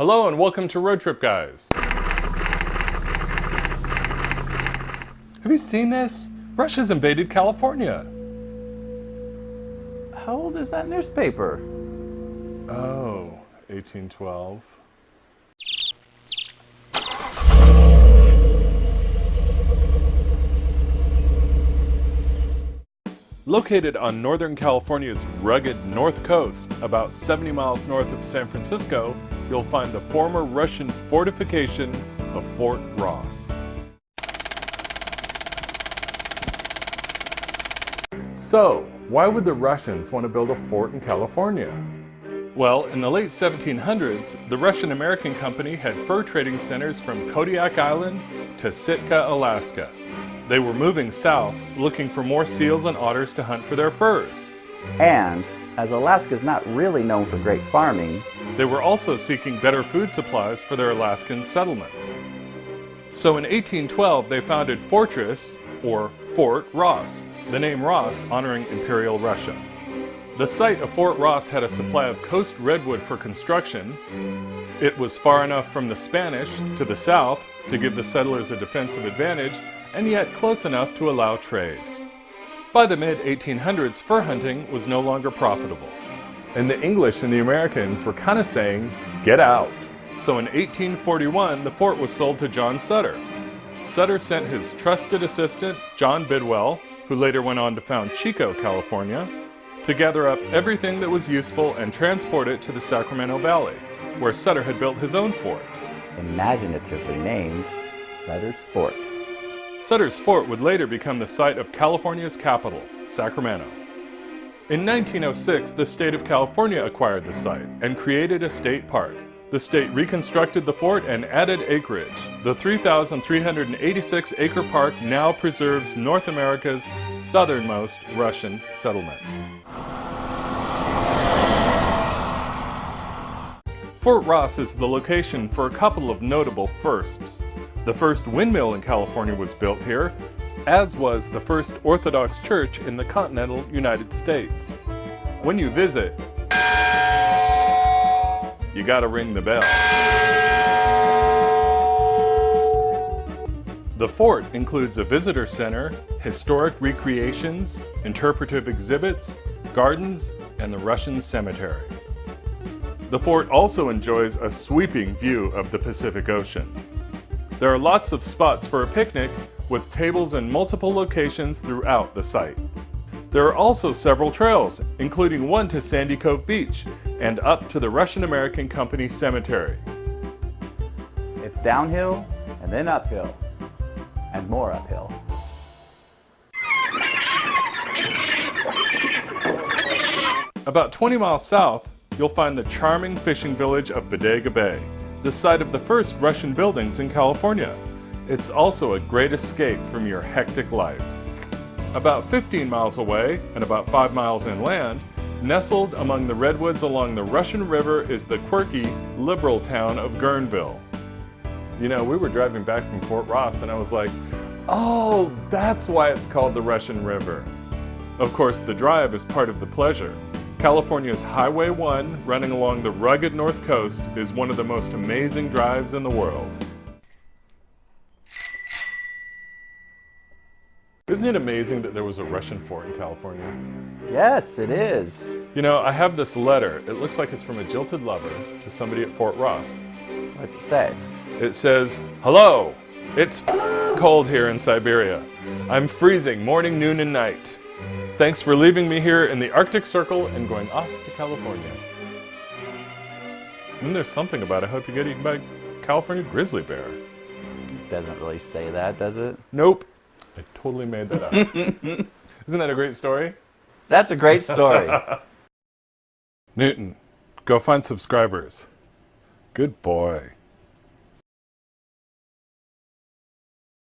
Hello and welcome to Road Trip Guys. Have you seen this? Russia's invaded California. How old is that newspaper? Oh, 1812. Located on Northern California's rugged north coast, about 70 miles north of San Francisco, you'll find the former Russian fortification of Fort Ross. So, why would the Russians want to build a fort in California? Well, in the late 1700s, the Russian-American company had fur trading centers from Kodiak Island to Sitka, Alaska. They were moving south, looking for more seals and otters to hunt for their furs. And, as Alaska is not really known for great farming, they were also seeking better food supplies for their Alaskan settlements. So in 1812, they founded Fortress, or Fort Ross, the name Ross honoring Imperial Russia. The site of Fort Ross had a supply of coast redwood for construction. It was far enough from the Spanish to the south to give the settlers a defensive advantage, and yet close enough to allow trade. By the mid-1800s, fur hunting was no longer profitable. And the English and the Americans were kind of saying, get out. So in 1841, the fort was sold to John Sutter. Sutter sent his trusted assistant, John Bidwell, who later went on to found Chico, California, to gather up everything that was useful and transport it to the Sacramento Valley, where Sutter had built his own fort. Imaginatively named Sutter's Fort. Sutter's Fort would later become the site of California's capital, Sacramento. In 1906, the state of California acquired the site and created a state park. The state reconstructed the fort and added acreage. The 3,386-acre park now preserves North America's southernmost Russian settlement. Fort Ross is the location for a couple of notable firsts. The first windmill in California was built here, as was the first Orthodox church in the continental United States. When you visit, you gotta ring the bell. The fort includes a visitor center, historic recreations, interpretive exhibits, gardens, and the Russian cemetery. The fort also enjoys a sweeping view of the Pacific Ocean. There are lots of spots for a picnic with tables in multiple locations throughout the site. There are also several trails, including one to Sandy Cove Beach and up to the Russian-American Company Cemetery. It's downhill and then uphill and more uphill. About 20 miles south, you'll find the charming fishing village of Bodega Bay, the site of the first Russian buildings in California. It's also a great escape from your hectic life. About 15 miles away, and about 5 miles inland, nestled among the redwoods along the Russian River is the quirky, liberal town of Guerneville. You know, we were driving back from Fort Ross and I was like, oh, that's why it's called the Russian River. Of course, the drive is part of the pleasure. California's Highway 1, running along the rugged north coast, is one of the most amazing drives in the world. Isn't it amazing that there was a Russian fort in California? Yes, it is. You know, I have this letter. It looks like it's from a jilted lover to somebody at Fort Ross. What's it say? It says, hello, it's cold here in Siberia. I'm freezing morning, noon, and night. Thanks for leaving me here in the Arctic Circle and going off to California. And then there's something about, I hope you get eaten by a California grizzly bear. It doesn't really say that, does it? Nope. I totally made that up. Isn't that a great story? That's a great story. Newton, go find subscribers. Good boy.